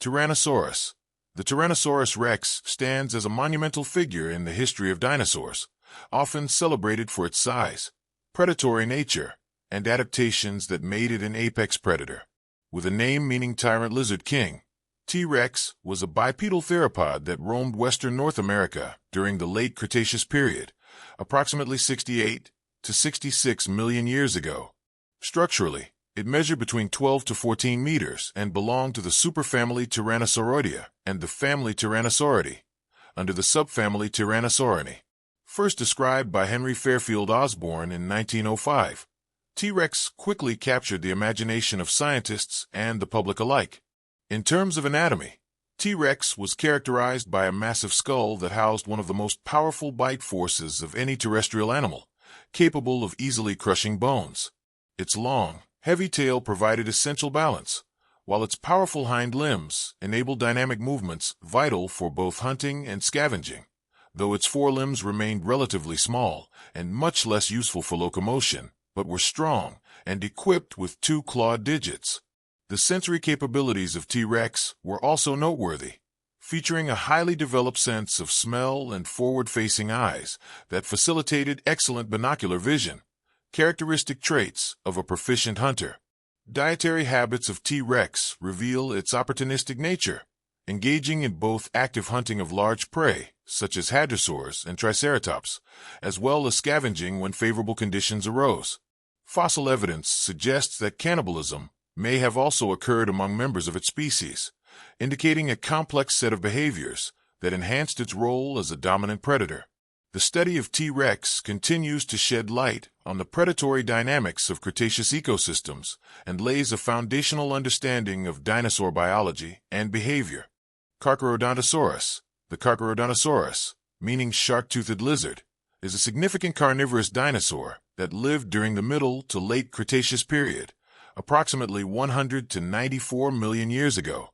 Tyrannosaurus. The Tyrannosaurus rex stands as a monumental figure in the history of dinosaurs, often celebrated for its size, predatory nature, and adaptations that made it an apex predator. With a name meaning tyrant lizard king, T-Rex was a bipedal theropod that roamed western North America during the late Cretaceous period, approximately 68 to 66 million years ago. Structurally, it measured between 12 to 14 meters and belonged to the superfamily Tyrannosauroidea and the family Tyrannosauridae, under the subfamily Tyrannosaurini. First described by Henry Fairfield Osborn in 1905, T-Rex quickly captured the imagination of scientists and the public alike. In terms of anatomy, T-Rex was characterized by a massive skull that housed one of the most powerful bite forces of any terrestrial animal, capable of easily crushing bones. Its long, heavy tail provided essential balance, while its powerful hind limbs enabled dynamic movements vital for both hunting and scavenging, though its forelimbs remained relatively small and much less useful for locomotion, but were strong and equipped with 2 clawed digits. The sensory capabilities of T-Rex were also noteworthy, featuring a highly developed sense of smell and forward-facing eyes that facilitated excellent binocular vision, characteristic traits of a proficient hunter. Dietary habits of T-Rex reveal its opportunistic nature, engaging in both active hunting of large prey, such as hadrosaurs and triceratops, as well as scavenging when favorable conditions arose. Fossil evidence suggests that cannibalism may have also occurred among members of its species, indicating a complex set of behaviors that enhanced its role as a dominant predator. The study of T-Rex continues to shed light on the predatory dynamics of Cretaceous ecosystems and lays a foundational understanding of dinosaur biology and behavior. Carcharodontosaurus. The Carcharodontosaurus, meaning shark-toothed lizard, is a significant carnivorous dinosaur that lived during the Middle to Late Cretaceous period, approximately 100 to 94 million years ago.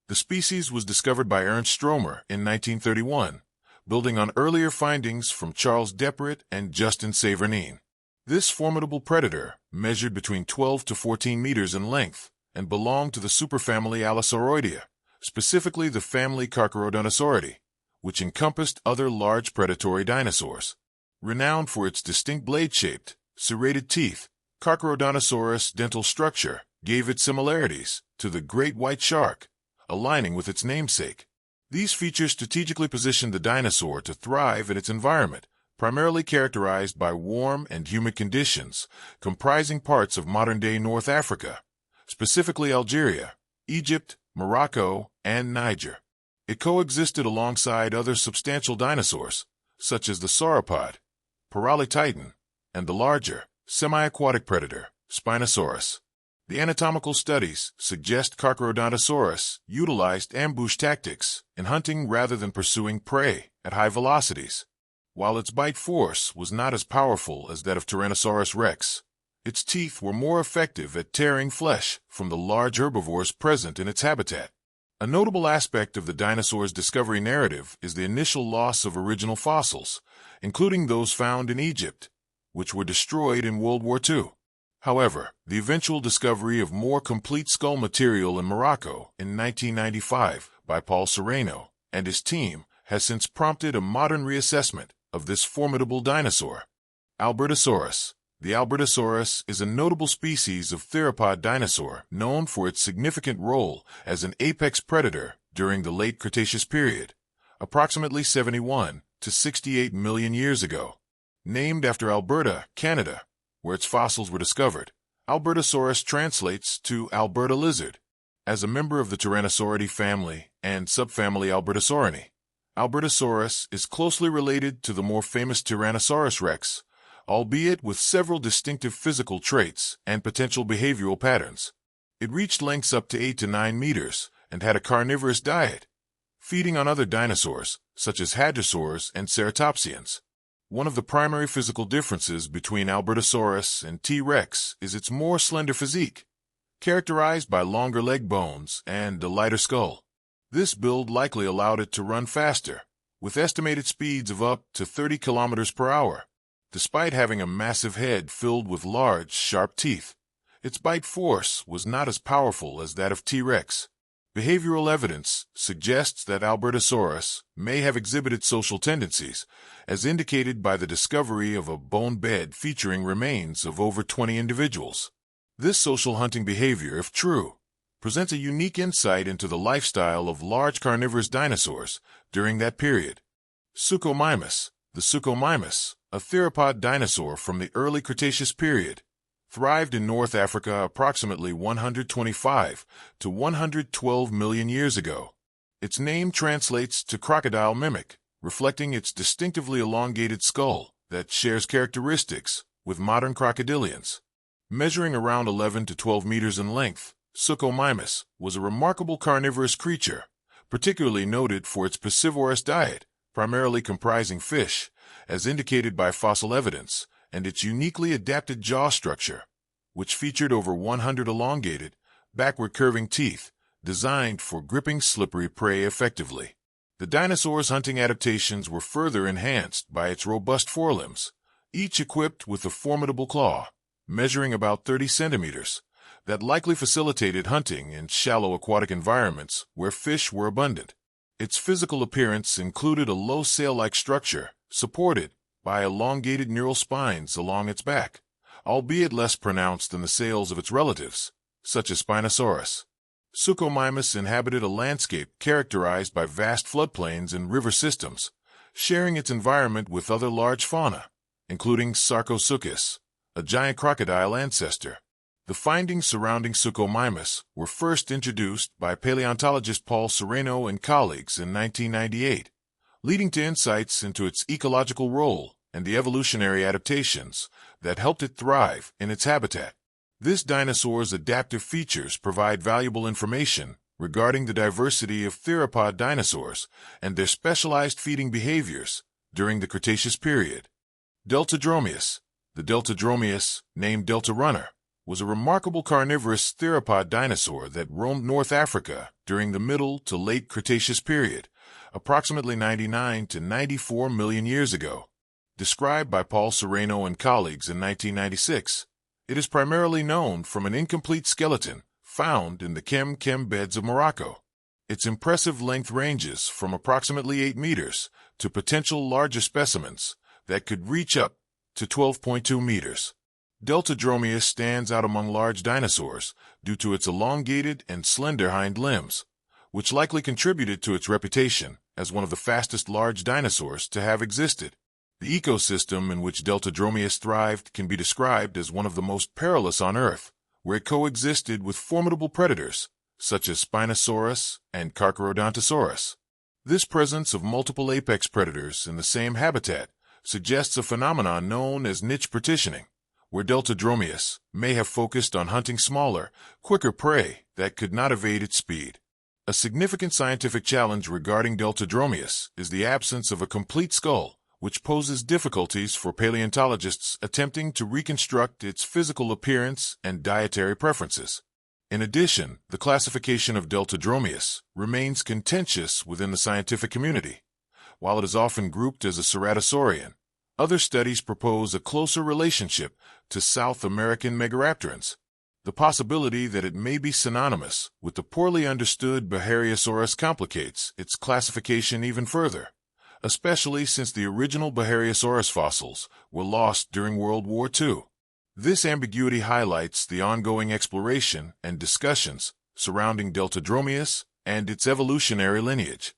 The species was discovered by Ernst Stromer in 1931, building on earlier findings from Charles Deperret and Justin Savernin. This formidable predator measured between 12 to 14 meters in length and belonged to the superfamily Allosauridae, specifically the family Carcharodontosauridae, which encompassed other large predatory dinosaurs. Renowned for its distinct blade-shaped, serrated teeth, Carcharodontosaurus' dental structure gave it similarities to the great white shark, aligning with its namesake. These features strategically positioned the dinosaur to thrive in its environment, primarily characterized by warm and humid conditions, comprising parts of modern-day North Africa, specifically Algeria, Egypt, Morocco, and Niger. It coexisted alongside other substantial dinosaurs, such as the sauropod, Paralititan, and the larger, semi-aquatic predator, Spinosaurus. The anatomical studies suggest Carcharodontosaurus utilized ambush tactics in hunting rather than pursuing prey at high velocities. While its bite force was not as powerful as that of Tyrannosaurus rex, its teeth were more effective at tearing flesh from the large herbivores present in its habitat. A notable aspect of the dinosaur's discovery narrative is the initial loss of original fossils, including those found in Egypt, which were destroyed in World War II. However, the eventual discovery of more complete skull material in Morocco in 1995 by Paul Serrano and his team has since prompted a modern reassessment of this formidable dinosaur. Albertosaurus. The Albertosaurus is a notable species of theropod dinosaur known for its significant role as an apex predator during the late Cretaceous period, approximately 71 to 68 million years ago. Named after Alberta, Canada, where its fossils were discovered, Albertosaurus translates to Alberta lizard. As a member of the Tyrannosauridae family and subfamily Albertosaurini, Albertosaurus is closely related to the more famous Tyrannosaurus rex, albeit with several distinctive physical traits and potential behavioral patterns. It reached lengths up to 8 to 9 meters and had a carnivorous diet, feeding on other dinosaurs, such as hadrosaurs and ceratopsians. One of the primary physical differences between Albertosaurus and T-Rex is its more slender physique, characterized by longer leg bones and a lighter skull. This build likely allowed it to run faster, with estimated speeds of up to 30 kilometers per hour. Despite having a massive head filled with large, sharp teeth, its bite force was not as powerful as that of T-Rex. Behavioral evidence suggests that Albertosaurus may have exhibited social tendencies, as indicated by the discovery of a bone bed featuring remains of over 20 individuals. This social hunting behavior, if true, presents a unique insight into the lifestyle of large carnivorous dinosaurs during that period. Suchomimus. The Suchomimus, a theropod dinosaur from the early Cretaceous period, thrived in North Africa approximately 125 to 112 million years ago. Its name translates to crocodile mimic, reflecting its distinctively elongated skull that shares characteristics with modern crocodilians. Measuring around 11 to 12 meters in length, Suchomimus was a remarkable carnivorous creature, particularly noted for its piscivorous diet, primarily comprising fish, as indicated by fossil evidence, and its uniquely adapted jaw structure, which featured over 100 elongated, backward-curving teeth designed for gripping slippery prey effectively. The dinosaur's hunting adaptations were further enhanced by its robust forelimbs, each equipped with a formidable claw, measuring about 30 centimeters, that likely facilitated hunting in shallow aquatic environments where fish were abundant. Its physical appearance included a low sail-like structure supported by elongated neural spines along its back, albeit less pronounced than the sails of its relatives, such as Spinosaurus. Suchomimus inhabited a landscape characterized by vast floodplains and river systems, sharing its environment with other large fauna, including Sarcosuchus, a giant crocodile ancestor. The findings surrounding Suchomimus were first introduced by paleontologist Paul Sereno and colleagues in 1998, leading to insights into its ecological role and the evolutionary adaptations that helped it thrive in its habitat. This dinosaur's adaptive features provide valuable information regarding the diversity of theropod dinosaurs and their specialized feeding behaviors during the Cretaceous period. Deltadromeus. The Deltadromeus, named Delta Runner, was a remarkable carnivorous theropod dinosaur that roamed North Africa during the Middle to Late Cretaceous period, approximately 99 to 94 million years ago. Described by Paul Sereno and colleagues in 1996, it is primarily known from an incomplete skeleton found in the Kem beds of Morocco. Its impressive length ranges from approximately 8 meters to potential larger specimens that could reach up to 12.2 meters. Deltadromeus stands out among large dinosaurs due to its elongated and slender hind limbs, which likely contributed to its reputation as one of the fastest large dinosaurs to have existed. The ecosystem in which Deltadromeus thrived can be described as one of the most perilous on Earth, where it coexisted with formidable predators, such as Spinosaurus and Carcharodontosaurus. This presence of multiple apex predators in the same habitat suggests a phenomenon known as niche partitioning, where Deltadromeus may have focused on hunting smaller, quicker prey that could not evade its speed. A significant scientific challenge regarding Deltadromeus is the absence of a complete skull, which poses difficulties for paleontologists attempting to reconstruct its physical appearance and dietary preferences. In addition, the classification of Deltadromeus remains contentious within the scientific community. While it is often grouped as a ceratosaurian, other studies propose a closer relationship to South American megaraptorans. The possibility that it may be synonymous with the poorly understood Behariosaurus complicates its classification even further, especially since the original Behariosaurus fossils were lost during World War II. This ambiguity highlights the ongoing exploration and discussions surrounding Deltadromeus and its evolutionary lineage.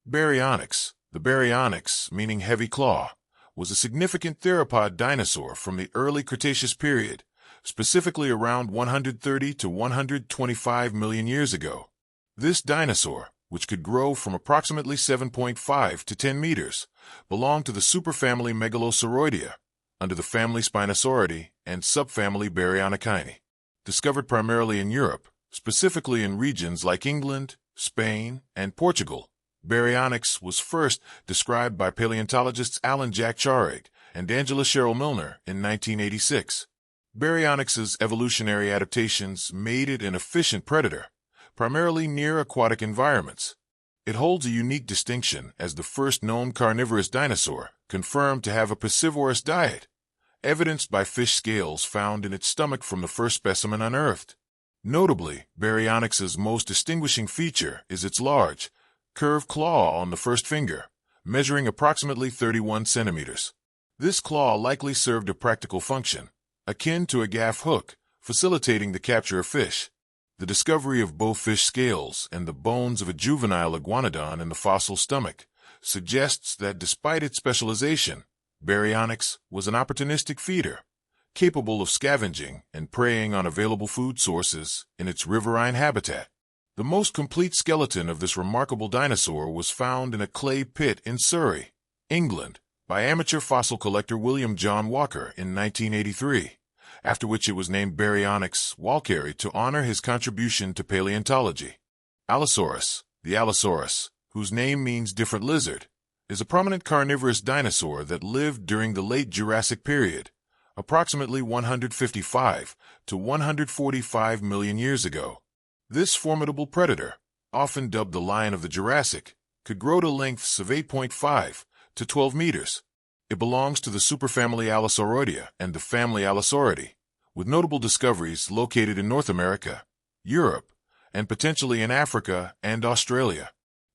Baryonyx. The Baryonyx, meaning heavy claw, was a significant theropod dinosaur from the early Cretaceous period, specifically around 130 to 125 million years ago. This dinosaur, which could grow from approximately 7.5 to 10 meters, belonged to the superfamily Megalosauroidea, under the family Spinosauridae and subfamily Baryonychini. Discovered primarily in Europe, specifically in regions like England, Spain, and Portugal, Baryonyx was first described by paleontologists Alan Jack Charig and Angela Cheryl Milner in 1986. Baryonyx's evolutionary adaptations made it an efficient predator, primarily near aquatic environments. It holds a unique distinction as the first known carnivorous dinosaur confirmed to have a piscivorous diet, evidenced by fish scales found in its stomach from the first specimen unearthed. Notably, Baryonyx's most distinguishing feature is its large, curved claw on the first finger, measuring approximately 31 centimeters. This claw likely served a practical function, akin to a gaff hook, facilitating the capture of fish. The discovery of both fish scales and the bones of a juvenile iguanodon in the fossil stomach suggests that despite its specialization, Baryonyx was an opportunistic feeder, capable of scavenging and preying on available food sources in its riverine habitat. The most complete skeleton of this remarkable dinosaur was found in a clay pit in Surrey, England, by amateur fossil collector William John Walker in 1983, after which it was named Baryonyx walkeri to honor his contribution to paleontology. Allosaurus, the Allosaurus, whose name means different lizard, is a prominent carnivorous dinosaur that lived during the late Jurassic period, approximately 155 to 145 million years ago. This formidable predator, often dubbed the Lion of the Jurassic, could grow to lengths of 8.5 to 12 meters. It belongs to the superfamily Allosauroidea and the family Allosauridae, with notable discoveries located in North America, Europe, and potentially in Africa and Australia.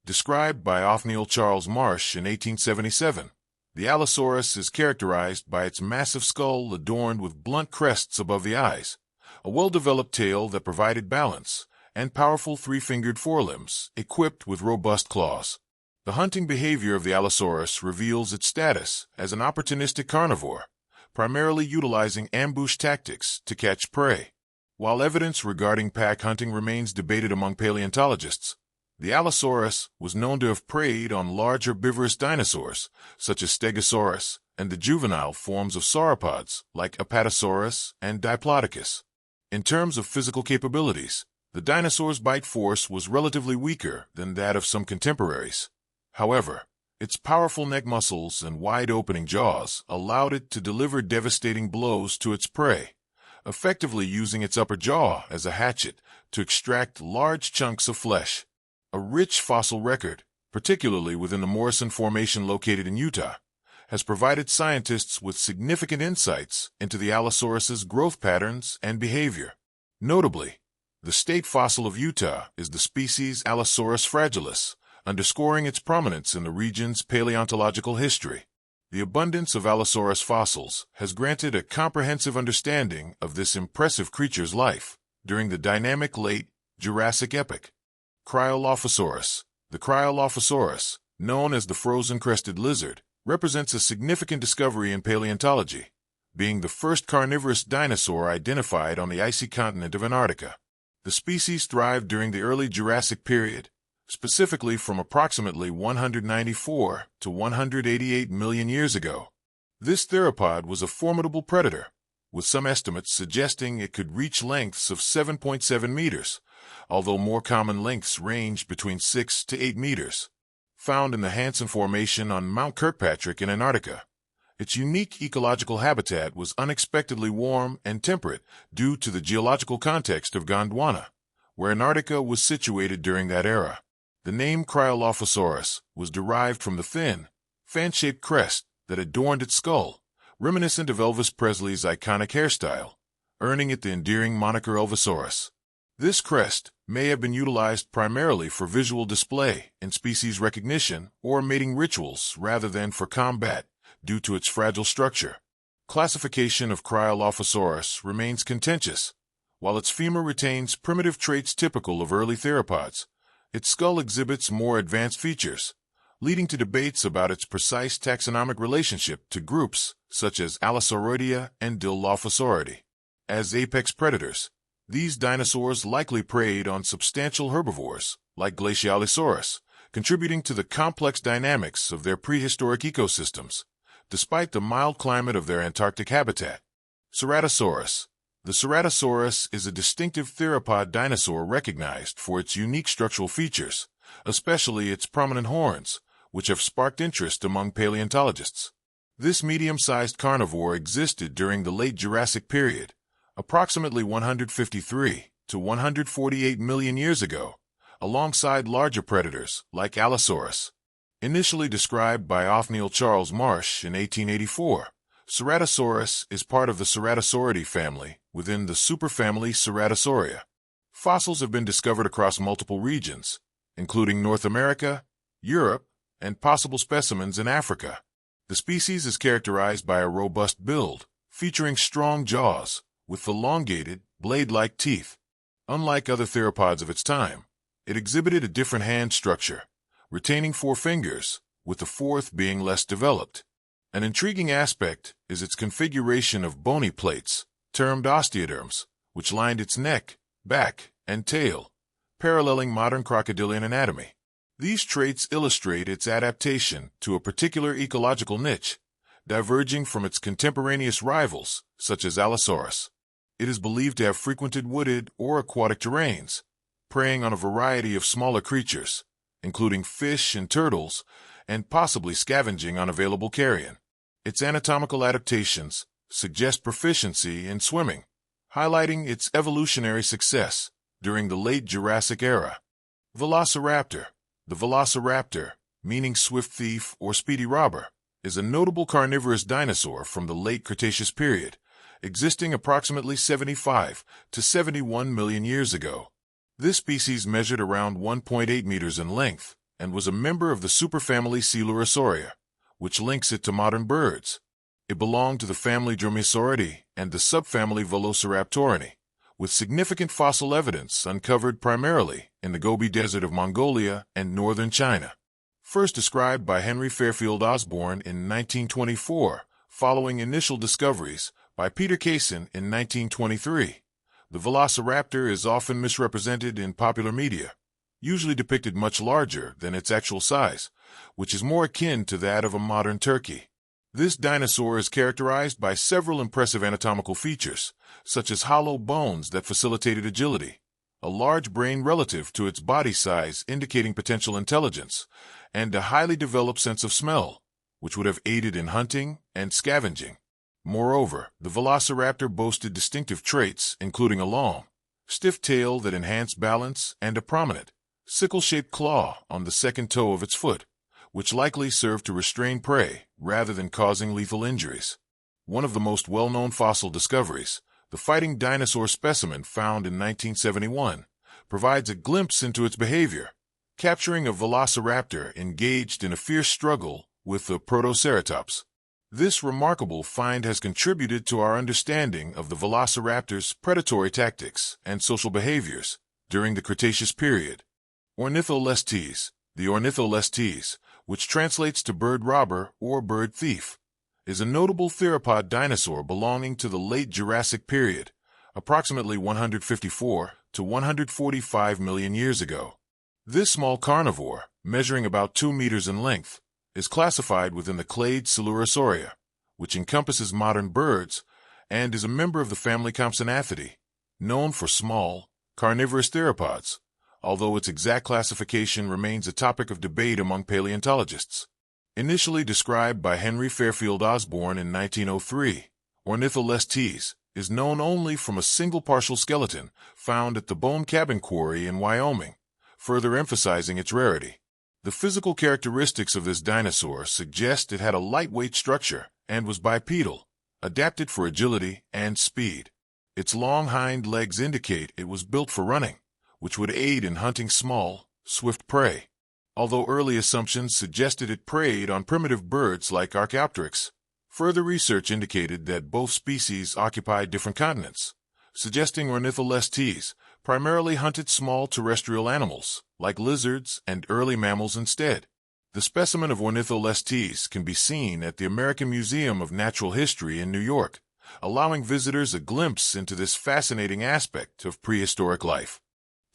Described by Othniel Charles Marsh in 1877, the Allosaurus is characterized by its massive skull adorned with blunt crests above the eyes, a well-developed tail that provided balance, and powerful three-fingered forelimbs equipped with robust claws. The hunting behavior of the Allosaurus reveals its status as an opportunistic carnivore, primarily utilizing ambush tactics to catch prey. While evidence regarding pack hunting remains debated among paleontologists, the Allosaurus was known to have preyed on large herbivorous dinosaurs, such as Stegosaurus, and the juvenile forms of sauropods, like Apatosaurus and Diplodocus. In terms of physical capabilities, the dinosaur's bite force was relatively weaker than that of some contemporaries. However, its powerful neck muscles and wide-opening jaws allowed it to deliver devastating blows to its prey, effectively using its upper jaw as a hatchet to extract large chunks of flesh. A rich fossil record, particularly within the Morrison Formation located in Utah, has provided scientists with significant insights into the Allosaurus's growth patterns and behavior. Notably, the state fossil of Utah is the species Allosaurus fragilis, underscoring its prominence in the region's paleontological history. The abundance of Allosaurus fossils has granted a comprehensive understanding of this impressive creature's life during the dynamic late Jurassic epoch. Cryolophosaurus. The Cryolophosaurus, known as the frozen-crested lizard, represents a significant discovery in paleontology, being the first carnivorous dinosaur identified on the icy continent of Antarctica. The species thrived during the early Jurassic period, specifically from approximately 194 to 188 million years ago. This theropod was a formidable predator, with some estimates suggesting it could reach lengths of 7.7 meters, although more common lengths range between 6 to 8 meters. Found in the Hansen Formation on Mount Kirkpatrick in Antarctica, its unique ecological habitat was unexpectedly warm and temperate due to the geological context of Gondwana, where Antarctica was situated during that era. The name Cryolophosaurus was derived from the thin, fan-shaped crest that adorned its skull, reminiscent of Elvis Presley's iconic hairstyle, earning it the endearing moniker Elvisaurus. This crest may have been utilized primarily for visual display and species recognition or mating rituals rather than for combat, due to its fragile structure. Classification of Cryolophosaurus remains contentious. While its femur retains primitive traits typical of early theropods, its skull exhibits more advanced features, leading to debates about its precise taxonomic relationship to groups such as Allosauroidea and Dilophosauridae. As apex predators, these dinosaurs likely preyed on substantial herbivores, like Glacialosaurus, contributing to the complex dynamics of their prehistoric ecosystems, despite the mild climate of their Antarctic habitat. Ceratosaurus. The Ceratosaurus is a distinctive theropod dinosaur recognized for its unique structural features, especially its prominent horns, which have sparked interest among paleontologists. This medium-sized carnivore existed during the late Jurassic period, approximately 153 to 148 million years ago, alongside larger predators like Allosaurus. Initially described by Othniel Charles Marsh in 1884, Ceratosaurus is part of the Ceratosauridae family within the superfamily Ceratosauria. Fossils have been discovered across multiple regions, including North America, Europe, and possible specimens in Africa. The species is characterized by a robust build, featuring strong jaws, with elongated, blade-like teeth. Unlike other theropods of its time, it exhibited a different hand structure, retaining 4 fingers, with the fourth being less developed. An intriguing aspect is its configuration of bony plates, termed osteoderms, which lined its neck, back, and tail, paralleling modern crocodilian anatomy. These traits illustrate its adaptation to a particular ecological niche, diverging from its contemporaneous rivals, such as Allosaurus. It is believed to have frequented wooded or aquatic terrains, preying on a variety of smaller creatures, including fish and turtles, and possibly scavenging on available carrion. Its anatomical adaptations suggest proficiency in swimming, highlighting its evolutionary success during the late Jurassic era. Velociraptor. The velociraptor, meaning swift thief or speedy robber, is a notable carnivorous dinosaur from the late Cretaceous period, existing approximately 75 to 71 million years ago. This species measured around 1.8 meters in length and was a member of the superfamily Coelurosauria, which links it to modern birds. It belonged to the family Dromaeosauridae and the subfamily Velociraptoridae, with significant fossil evidence uncovered primarily in the Gobi Desert of Mongolia and northern China. First described by Henry Fairfield Osborn in 1924, following initial discoveries by Peter Kaysen in 1923. The velociraptor is often misrepresented in popular media, usually depicted much larger than its actual size, which is more akin to that of a modern turkey. This dinosaur is characterized by several impressive anatomical features, such as hollow bones that facilitated agility, a large brain relative to its body size indicating potential intelligence, and a highly developed sense of smell, which would have aided in hunting and scavenging. Moreover, the velociraptor boasted distinctive traits, including a long, stiff tail that enhanced balance and a prominent, sickle-shaped claw on the second toe of its foot, which likely served to restrain prey rather than causing lethal injuries. One of the most well-known fossil discoveries, the fighting dinosaur specimen found in 1971, provides a glimpse into its behavior, capturing a velociraptor engaged in a fierce struggle with the Protoceratops. This remarkable find has contributed to our understanding of the velociraptor's predatory tactics and social behaviors during the Cretaceous period. Ornitholestes. The ornitholestes, which translates to bird robber or bird thief, is a notable theropod dinosaur belonging to the late Jurassic period, approximately 154 to 145 million years ago. This small carnivore, measuring about 2 meters in length, is classified within the clade Coelurosauria, which encompasses modern birds and is a member of the family Compsognathidae, known for small, carnivorous theropods, although its exact classification remains a topic of debate among paleontologists. Initially described by Henry Fairfield Osborn in 1903, Ornitholestes is known only from a single partial skeleton found at the Bone Cabin Quarry in Wyoming, further emphasizing its rarity. The physical characteristics of this dinosaur suggest it had a lightweight structure and was bipedal, adapted for agility and speed. Its long hind legs indicate it was built for running, which would aid in hunting small, swift prey. Although early assumptions suggested it preyed on primitive birds like Archaeopteryx, further research indicated that both species occupied different continents, suggesting Ornitholestes primarily hunted small terrestrial animals, like lizards and early mammals instead. The specimen of Ornitholestes can be seen at the American Museum of Natural History in New York, allowing visitors a glimpse into this fascinating aspect of prehistoric life.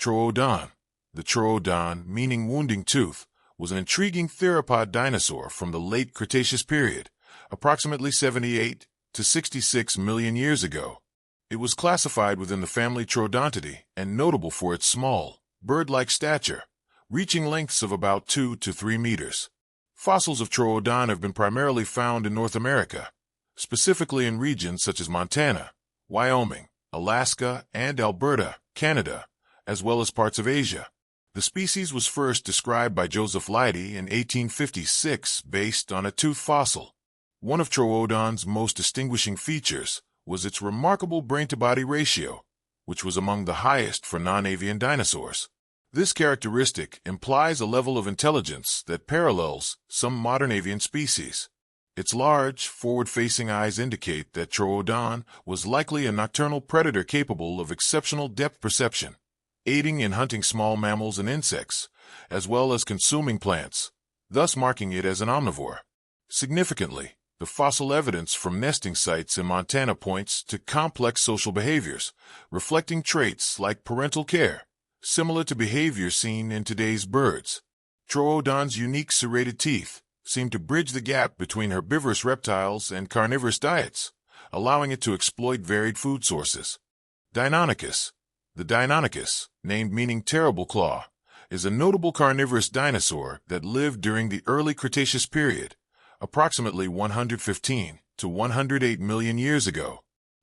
Troodon. The Troodon, meaning wounding tooth, was an intriguing theropod dinosaur from the late Cretaceous period, approximately 78 to 66 million years ago. It was classified within the family Troodontidae and notable for its small, bird-like stature, reaching lengths of about 2 to 3 meters. Fossils of Troodon have been primarily found in North America, specifically in regions such as Montana, Wyoming, Alaska, and Alberta, Canada, as well as parts of Asia. The species was first described by Joseph Leidy in 1856 based on a tooth fossil. One of Troodon's most distinguishing features was its remarkable brain-to-body ratio, which was among the highest for non-avian dinosaurs. This characteristic implies a level of intelligence that parallels some modern avian species. Its large, forward-facing eyes indicate that Troodon was likely a nocturnal predator capable of exceptional depth perception, aiding in hunting small mammals and insects, as well as consuming plants, thus marking it as an omnivore. Significantly, the fossil evidence from nesting sites in Montana points to complex social behaviors, reflecting traits like parental care, similar to behavior seen in today's birds. Troodon's unique serrated teeth seem to bridge the gap between herbivorous reptiles and carnivorous diets, allowing it to exploit varied food sources. Deinonychus. The Deinonychus, named meaning terrible claw, is a notable carnivorous dinosaur that lived during the early Cretaceous period, approximately 115 to 108 million years ago.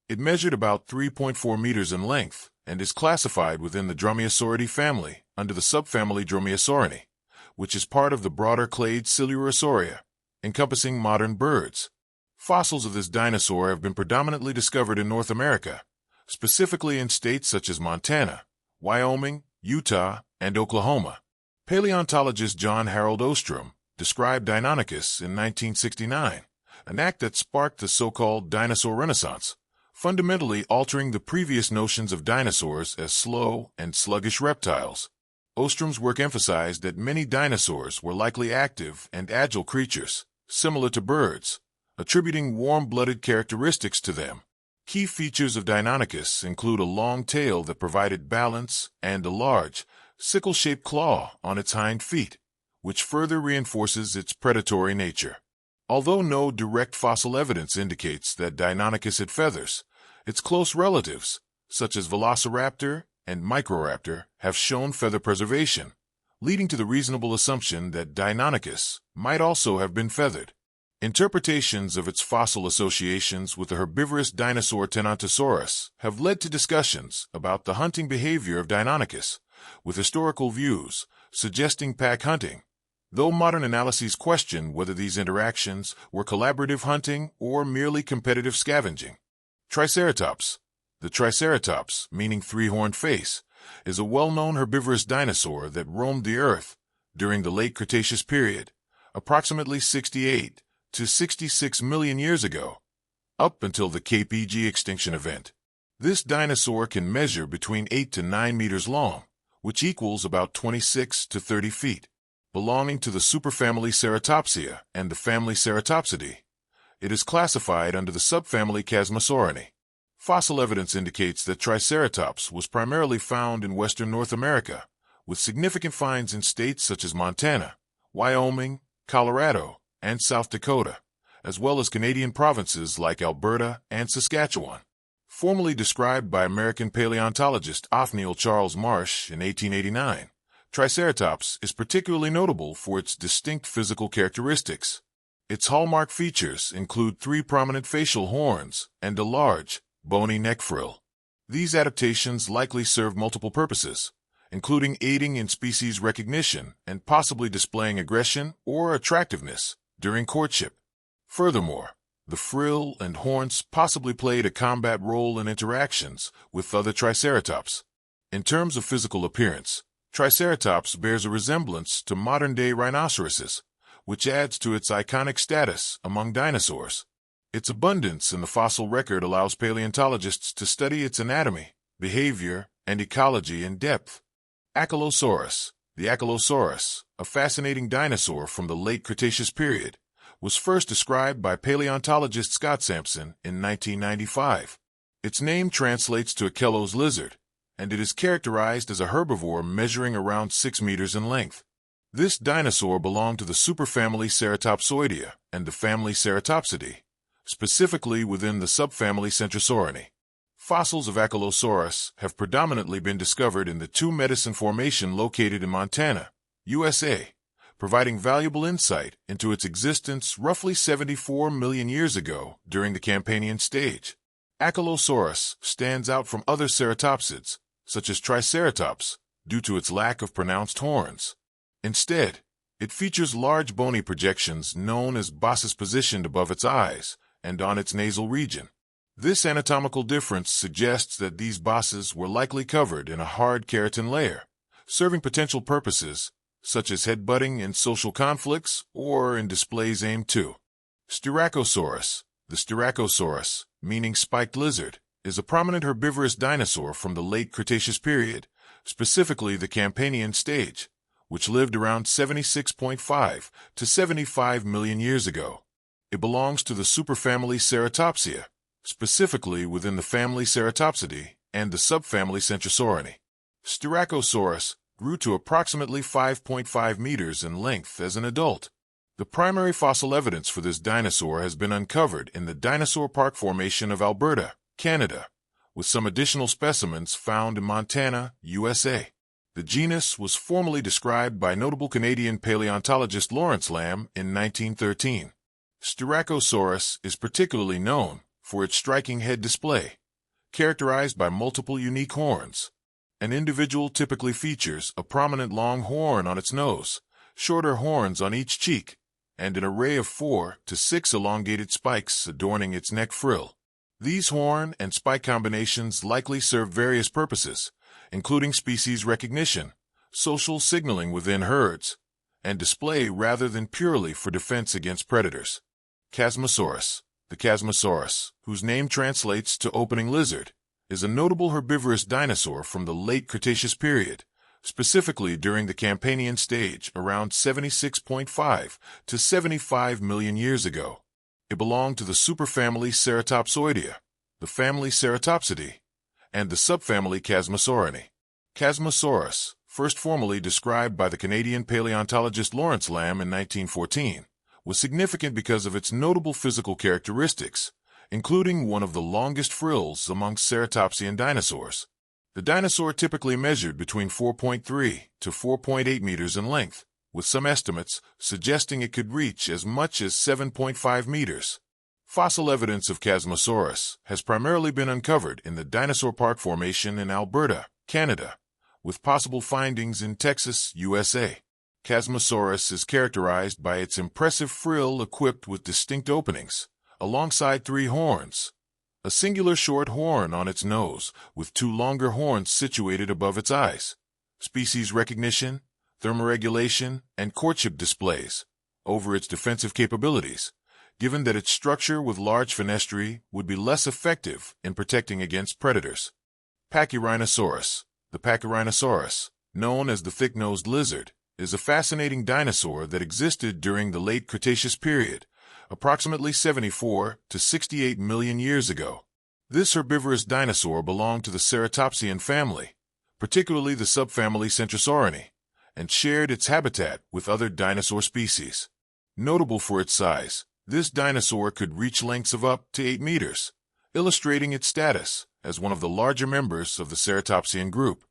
It measured about 3.4 meters in length and is classified within the Dromaeosauridae family under the subfamily Dromaeosauridae, which is part of the broader clade Silurosauria, encompassing modern birds. Fossils of this dinosaur have been predominantly discovered in North America, specifically in states such as Montana, Wyoming, Utah, and Oklahoma. Paleontologist John Harold Ostrom described Deinonychus in 1969, an act that sparked the so-called dinosaur renaissance, fundamentally altering the previous notions of dinosaurs as slow and sluggish reptiles. Ostrom's work emphasized that many dinosaurs were likely active and agile creatures, similar to birds, attributing warm-blooded characteristics to them. Key features of Deinonychus include a long tail that provided balance and a large, sickle-shaped claw on its hind feet, which further reinforces its predatory nature. Although no direct fossil evidence indicates that Deinonychus had feathers, its close relatives, such as Velociraptor and Microraptor, have shown feather preservation, leading to the reasonable assumption that Deinonychus might also have been feathered. Interpretations of its fossil associations with the herbivorous dinosaur Tenontosaurus have led to discussions about the hunting behavior of Deinonychus, with historical views suggesting pack hunting, though modern analyses question whether these interactions were collaborative hunting or merely competitive scavenging. Triceratops. The Triceratops, meaning three-horned face, is a well-known herbivorous dinosaur that roamed the Earth during the late Cretaceous period, approximately 68 to 66 million years ago, up until the KPG extinction event. This dinosaur can measure between 8 to 9 meters long, which equals about 26 to 30 feet. Belonging to the superfamily Ceratopsia and the family Ceratopsidae, it is classified under the subfamily Chasmosaurinae. Fossil evidence indicates that Triceratops was primarily found in western North America, with significant finds in states such as Montana, Wyoming, Colorado, and South Dakota, as well as Canadian provinces like Alberta and Saskatchewan. Formally described by American paleontologist Othniel Charles Marsh in 1889, Triceratops is particularly notable for its distinct physical characteristics. Its hallmark features include 3 prominent facial horns and a large, bony neck frill. These adaptations likely serve multiple purposes, including aiding in species recognition and possibly displaying aggression or attractiveness during courtship. Furthermore, the frill and horns possibly played a combat role in interactions with other Triceratops. In terms of physical appearance, Triceratops bears a resemblance to modern-day rhinoceroses, which adds to its iconic status among dinosaurs. Its abundance in the fossil record allows paleontologists to study its anatomy, behavior, and ecology in depth. Ankylosaurus. The Ankylosaurus, a fascinating dinosaur from the late Cretaceous period, was first described by paleontologist Scott Sampson in 1995. Its name translates to Achelo's lizard, and it is characterized as a herbivore measuring around 6 meters in length. This dinosaur belonged to the superfamily Ceratopsoidea and the family Ceratopsidae, specifically within the subfamily Centrosaurinae. Fossils of Ankylosaurus have predominantly been discovered in the Two Medicine Formation located in Montana, USA, providing valuable insight into its existence roughly 74 million years ago during the Campanian stage. Ankylosaurus stands out from other ceratopsids, such as Triceratops, due to its lack of pronounced horns. Instead, it features large bony projections known as bosses positioned above its eyes and on its nasal region. This anatomical difference suggests that these bosses were likely covered in a hard keratin layer, serving potential purposes such as headbutting in social conflicts or in displays aimed to. Styracosaurus. The Styracosaurus, meaning spiked lizard, is a prominent herbivorous dinosaur from the late Cretaceous period, specifically the Campanian stage, which lived around 76.5 to 75 million years ago. It belongs to the superfamily Ceratopsia, specifically within the family Ceratopsidae and the subfamily Centrosaurinae. Styracosaurus grew to approximately 5.5 meters in length as an adult. The primary fossil evidence for this dinosaur has been uncovered in the Dinosaur Park Formation of Alberta, Canada, with some additional specimens found in Montana, USA. The genus was formally described by notable Canadian paleontologist Lawrence Lamb in 1913. Styracosaurus is particularly known for its striking head display, characterized by multiple unique horns. An individual typically features a prominent long horn on its nose, shorter horns on each cheek, and an array of 4 to 6 elongated spikes adorning its neck frill. These horn and spike combinations likely serve various purposes, including species recognition, social signaling within herds, and display rather than purely for defense against predators. Chasmosaurus. The Chasmosaurus, whose name translates to opening lizard, is a notable herbivorous dinosaur from the late Cretaceous period, specifically during the Campanian stage around 76.5 to 75 million years ago. It belonged to the superfamily Ceratopsoidea, the family Ceratopsidae, and the subfamily Chasmosaurinae. Chasmosaurus, first formally described by the Canadian paleontologist Lawrence Lamb in 1914, was significant because of its notable physical characteristics, including one of the longest frills amongst ceratopsian dinosaurs. The dinosaur typically measured between 4.3 to 4.8 meters in length, with some estimates suggesting it could reach as much as 7.5 meters. Fossil evidence of Chasmosaurus has primarily been uncovered in the Dinosaur Park Formation in Alberta, Canada, with possible findings in Texas, USA. Chasmosaurus is characterized by its impressive frill equipped with distinct openings, alongside 3 horns. A singular short horn on its nose, with 2 longer horns situated above its eyes. Species recognition, thermoregulation, and courtship displays over its defensive capabilities, given that its structure with large fenestrae would be less effective in protecting against predators. Pachyrhinosaurus. The Pachyrhinosaurus, known as the thick-nosed lizard, is a fascinating dinosaur that existed during the late Cretaceous period, approximately 74 to 68 million years ago. This herbivorous dinosaur belonged to the Ceratopsian family, particularly the subfamily Centrosaurinae, and shared its habitat with other dinosaur species. Notable for its size, this dinosaur could reach lengths of up to 8 meters, illustrating its status as one of the larger members of the Ceratopsian group.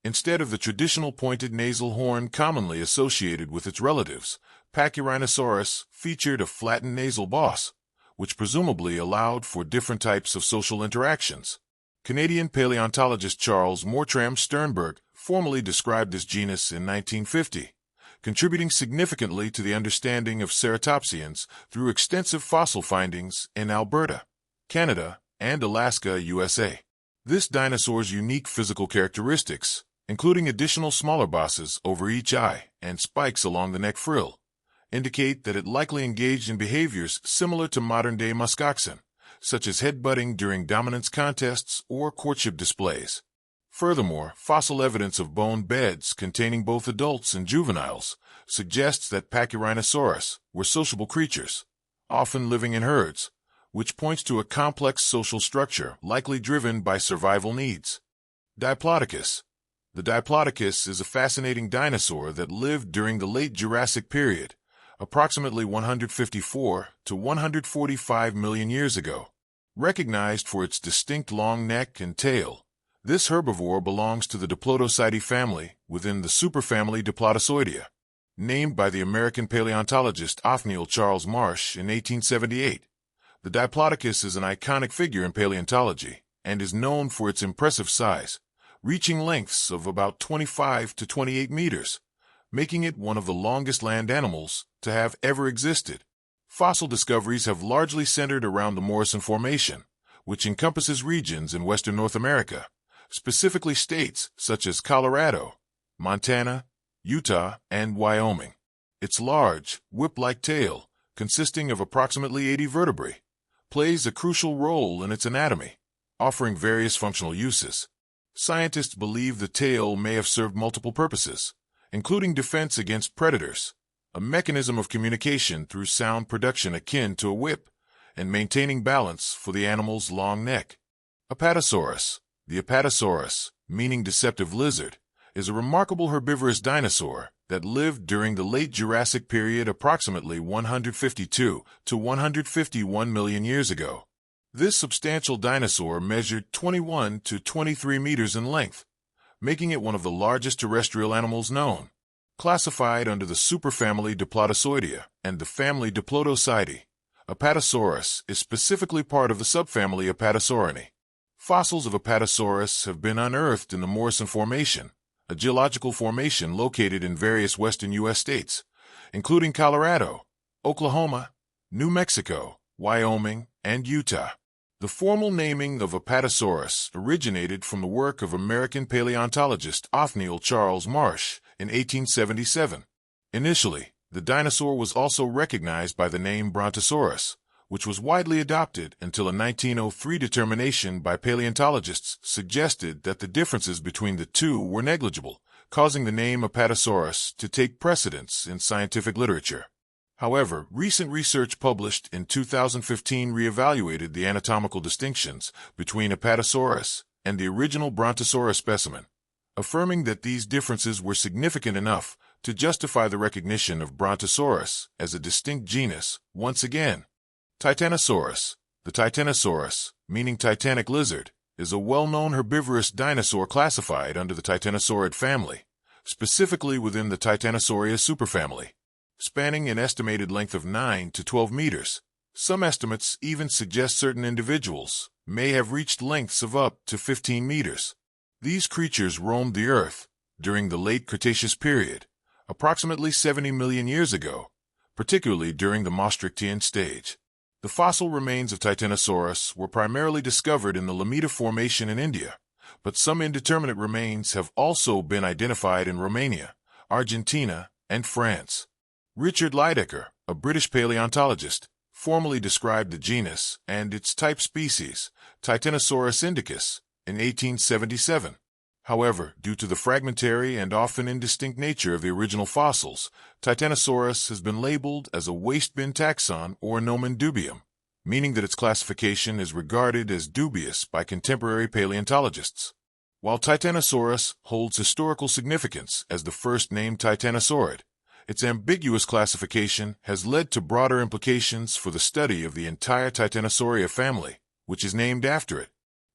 Instead of the traditional pointed nasal horn commonly associated with its relatives, Pachyrhinosaurus featured a flattened nasal boss, which presumably allowed for different types of social interactions. Canadian paleontologist Charles Mortram Sternberg formally described this genus in 1950, contributing significantly to the understanding of ceratopsians through extensive fossil findings in Alberta, Canada, and Alaska, USA. This dinosaur's unique physical characteristics, including additional smaller bosses over each eye and spikes along the neck frill, indicate that it likely engaged in behaviors similar to modern-day muskoxen, such as headbutting during dominance contests or courtship displays. Furthermore, fossil evidence of bone beds containing both adults and juveniles suggests that Pachyrhinosaurus were sociable creatures, often living in herds, which points to a complex social structure likely driven by survival needs. Diplodocus. The Diplodocus is a fascinating dinosaur that lived during the late Jurassic period, approximately 154 to 145 million years ago. Recognized for its distinct long neck and tail, this herbivore belongs to the Diplodocidae family within the superfamily Diplodocoidea. Named by the American paleontologist Othniel Charles Marsh in 1878, the Diplodocus is an iconic figure in paleontology and is known for its impressive size, reaching lengths of about 25 to 28 meters, making it one of the longest land animals to have ever existed. Fossil discoveries have largely centered around the Morrison Formation, which encompasses regions in western North America, specifically states such as Colorado, Montana, Utah, and Wyoming. Its large, whip-like tail, consisting of approximately 80 vertebrae, plays a crucial role in its anatomy, offering various functional uses. Scientists believe the tail may have served multiple purposes, including defense against predators, a mechanism of communication through sound production akin to a whip, and maintaining balance for the animal's long neck. Apatosaurus. The Apatosaurus, meaning deceptive lizard, is a remarkable herbivorous dinosaur that lived during the late Jurassic period approximately 152 to 151 million years ago. This substantial dinosaur measured 21 to 23 meters in length, making it one of the largest terrestrial animals known. Classified under the superfamily Diplodocioidea and the family Diplodocidae, Apatosaurus is specifically part of the subfamily Apatosaurinae. Fossils of Apatosaurus have been unearthed in the Morrison Formation, a geological formation located in various western U.S. states, including Colorado, Oklahoma, New Mexico, Wyoming, and Utah. The formal naming of Apatosaurus originated from the work of American paleontologist Othniel Charles Marsh in 1877. Initially, the dinosaur was also recognized by the name Brontosaurus, which was widely adopted until a 1903 determination by paleontologists suggested that the differences between the two were negligible, causing the name Apatosaurus to take precedence in scientific literature. However, recent research published in 2015 reevaluated the anatomical distinctions between Apatosaurus and the original Brontosaurus specimen, affirming that these differences were significant enough to justify the recognition of Brontosaurus as a distinct genus once again. Titanosaurus. The Titanosaurus, meaning titanic lizard, is a well-known herbivorous dinosaur classified under the Titanosaurid family, specifically within the Titanosauria superfamily. Spanning an estimated length of 9 to 12 meters, some estimates even suggest certain individuals may have reached lengths of up to 15 meters. These creatures roamed the Earth during the late Cretaceous period, approximately 70 million years ago, particularly during the Maastrichtian stage. The fossil remains of Titanosaurus were primarily discovered in the Lameda Formation in India, but some indeterminate remains have also been identified in Romania, Argentina, and France. Richard Lydecker, a British paleontologist, formally described the genus and its type species, Titanosaurus indicus, in 1877. However, due to the fragmentary and often indistinct nature of the original fossils, Titanosaurus has been labeled as a waste bin taxon or nomen dubium, meaning that its classification is regarded as dubious by contemporary paleontologists. While Titanosaurus holds historical significance as the first named titanosaurid, its ambiguous classification has led to broader implications for the study of the entire Titanosauria family, which is named after it.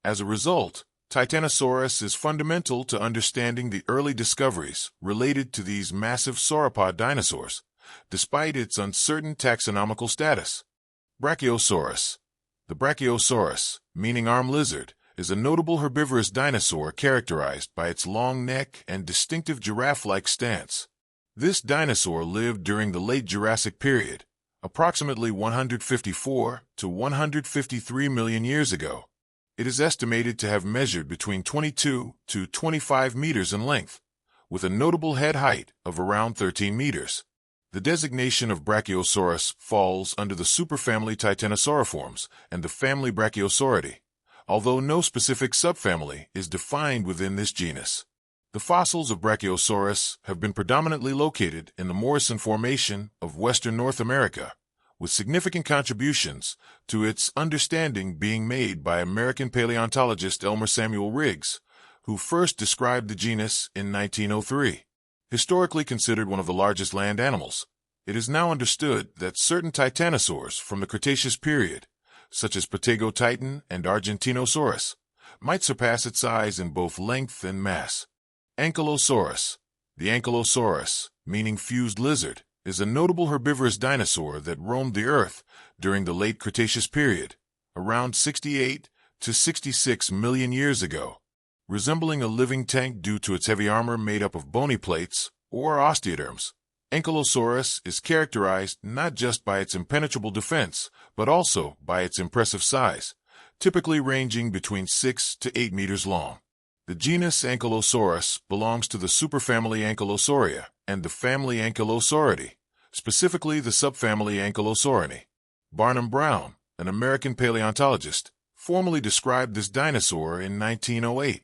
As a result, Titanosaurus is fundamental to understanding the early discoveries related to these massive sauropod dinosaurs, despite its uncertain taxonomical status. Brachiosaurus. The Brachiosaurus, meaning arm lizard, is a notable herbivorous dinosaur characterized by its long neck and distinctive giraffe-like stance. This dinosaur lived during the late Jurassic period, approximately 154 to 153 million years ago. It is estimated to have measured between 22 to 25 meters in length, with a notable head height of around 13 meters. The designation of Brachiosaurus falls under the superfamily Titanosauriformes and the family Brachiosauridae, although no specific subfamily is defined within this genus. The fossils of Brachiosaurus have been predominantly located in the Morrison Formation of western North America, with significant contributions to its understanding being made by American paleontologist Elmer Samuel Riggs, who first described the genus in 1903. Historically considered one of the largest land animals, it is now understood that certain titanosaurs from the Cretaceous period, such as Protegotitan and Argentinosaurus, might surpass its size in both length and mass. Ankylosaurus. The Ankylosaurus, meaning fused lizard, is a notable herbivorous dinosaur that roamed the Earth during the late Cretaceous period, around 68 to 66 million years ago. Resembling a living tank due to its heavy armor made up of bony plates, or osteoderms, Ankylosaurus is characterized not just by its impenetrable defense, but also by its impressive size, typically ranging between 6 to 8 meters long. The genus Ankylosaurus belongs to the superfamily Ankylosauria and the family Ankylosauridae, specifically the subfamily Ankylosaurini. Barnum Brown, an American paleontologist, formally described this dinosaur in 1908.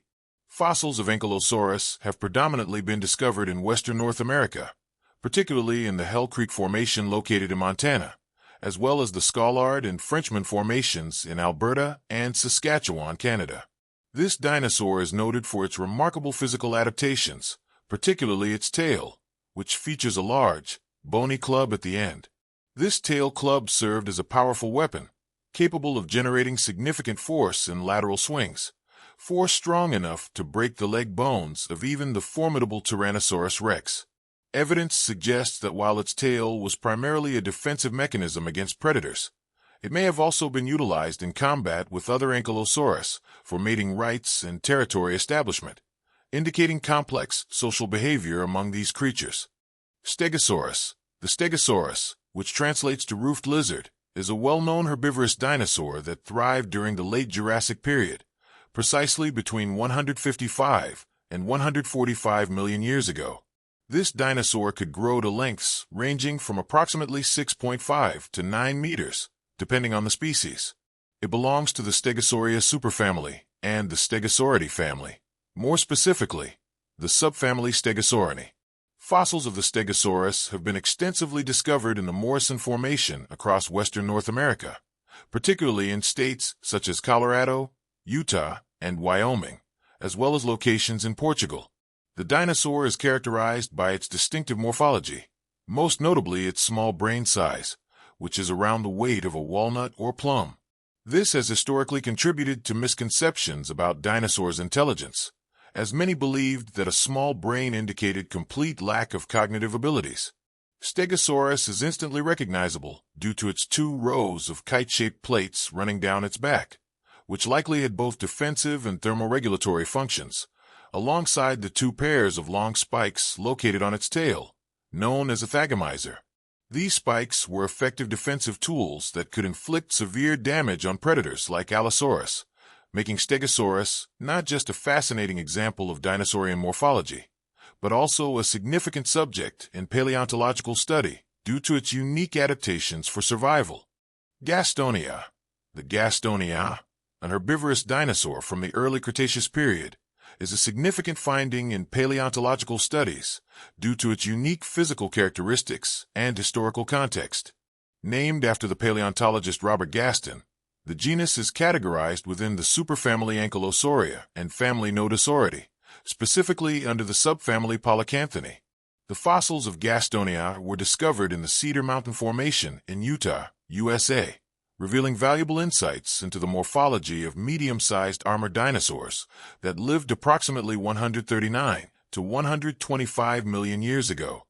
Fossils of Ankylosaurus have predominantly been discovered in western North America, particularly in the Hell Creek Formation located in Montana, as well as the Scollard and Frenchman formations in Alberta and Saskatchewan, Canada. This dinosaur is noted for its remarkable physical adaptations, particularly its tail, which features a large, bony club at the end. This tail club served as a powerful weapon, capable of generating significant force in lateral swings, force strong enough to break the leg bones of even the formidable Tyrannosaurus rex. Evidence suggests that while its tail was primarily a defensive mechanism against predators, it may have also been utilized in combat with other Ankylosaurus for mating rights and territory establishment, indicating complex social behavior among these creatures. Stegosaurus. The Stegosaurus, which translates to roofed lizard, is a well-known herbivorous dinosaur that thrived during the late Jurassic period, precisely between 155 and 145 million years ago. This dinosaur could grow to lengths ranging from approximately 6.5 to 9 meters, depending on the species. It belongs to the Stegosauria superfamily and the Stegosauridae family. More specifically, the subfamily Stegosaurini. Fossils of the Stegosaurus have been extensively discovered in the Morrison Formation across western North America, particularly in states such as Colorado, Utah, and Wyoming, as well as locations in Portugal. The dinosaur is characterized by its distinctive morphology, most notably its small brain size, which is around the weight of a walnut or plum. This has historically contributed to misconceptions about dinosaurs' intelligence, as many believed that a small brain indicated complete lack of cognitive abilities. Stegosaurus is instantly recognizable due to its 2 rows of kite-shaped plates running down its back, which likely had both defensive and thermoregulatory functions, alongside the 2 pairs of long spikes located on its tail, known as a thagomizer. These spikes were effective defensive tools that could inflict severe damage on predators like Allosaurus, making Stegosaurus not just a fascinating example of dinosaurian morphology, but also a significant subject in paleontological study due to its unique adaptations for survival. Gastonia. The Gastonia, an herbivorous dinosaur from the early Cretaceous period, is a significant finding in paleontological studies due to its unique physical characteristics and historical context. Named after the paleontologist Robert Gaston, the genus is categorized within the superfamily Ankylosauria and family Nodosauridae, specifically under the subfamily Polycanthinae. The fossils of Gastonia were discovered in the Cedar Mountain Formation in Utah, USA, revealing valuable insights into the morphology of medium-sized armored dinosaurs that lived approximately 139 to 125 million years ago.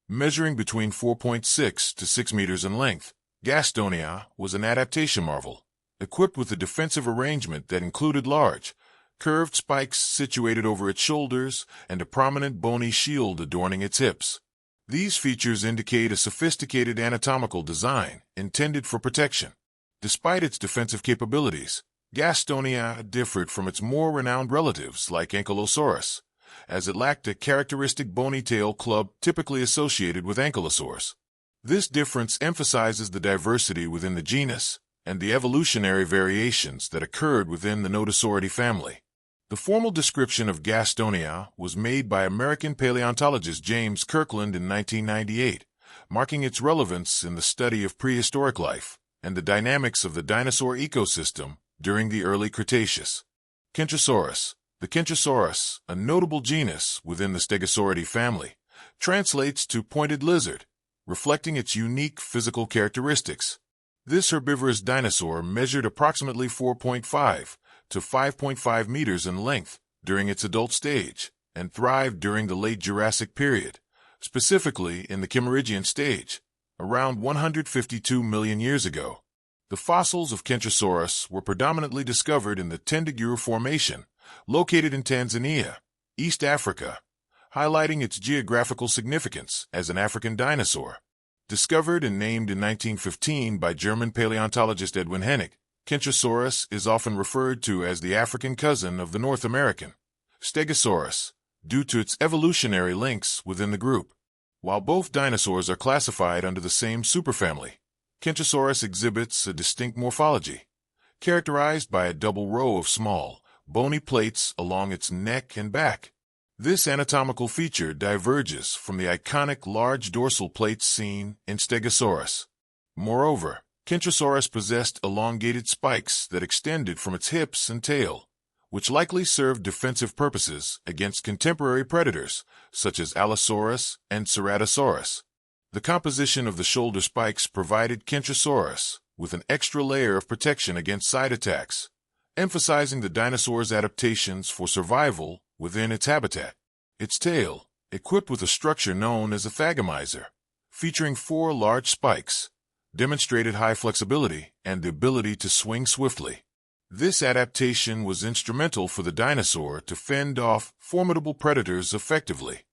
Measuring between 4.6 to 6 meters in length, Gastonia was an adaptation marvel, equipped with a defensive arrangement that included large, curved spikes situated over its shoulders and a prominent bony shield adorning its hips. These features indicate a sophisticated anatomical design intended for protection. Despite its defensive capabilities, Gastonia differed from its more renowned relatives like Ankylosaurus, as it lacked a characteristic bony tail club typically associated with ankylosaurs. This difference emphasizes the diversity within the genus and the evolutionary variations that occurred within the Nodosauridae family. The formal description of Gastonia was made by American paleontologist James Kirkland in 1998, marking its relevance in the study of prehistoric life and the dynamics of the dinosaur ecosystem during the early Cretaceous. Kentrosaurus. The Kentrosaurus, a notable genus within the Stegosauridae family, translates to pointed lizard, reflecting its unique physical characteristics. This herbivorous dinosaur measured approximately 4.5 to 5.5 meters in length during its adult stage and thrived during the late Jurassic period, specifically in the Kimmeridgian stage, around 152 million years ago. The fossils of Kentrosaurus were predominantly discovered in the Tendaguru Formation, located in Tanzania, East Africa, highlighting its geographical significance as an African dinosaur. Discovered and named in 1915 by German paleontologist Edwin Hennig, Kentrosaurus is often referred to as the African cousin of the North American Stegosaurus, due to its evolutionary links within the group. While both dinosaurs are classified under the same superfamily, Kentrosaurus exhibits a distinct morphology, characterized by a double row of small, bony plates along its neck and back. This anatomical feature diverges from the iconic large dorsal plates seen in Stegosaurus. Moreover, Kentrosaurus possessed elongated spikes that extended from its hips and tail, which likely served defensive purposes against contemporary predators such as Allosaurus and Ceratosaurus. The composition of the shoulder spikes provided Kentrosaurus with an extra layer of protection against side attacks, emphasizing the dinosaur's adaptations for survival within its habitat. Its tail, equipped with a structure known as a thagomizer, featuring 4 large spikes, demonstrated high flexibility and the ability to swing swiftly. This adaptation was instrumental for the dinosaur to fend off formidable predators effectively.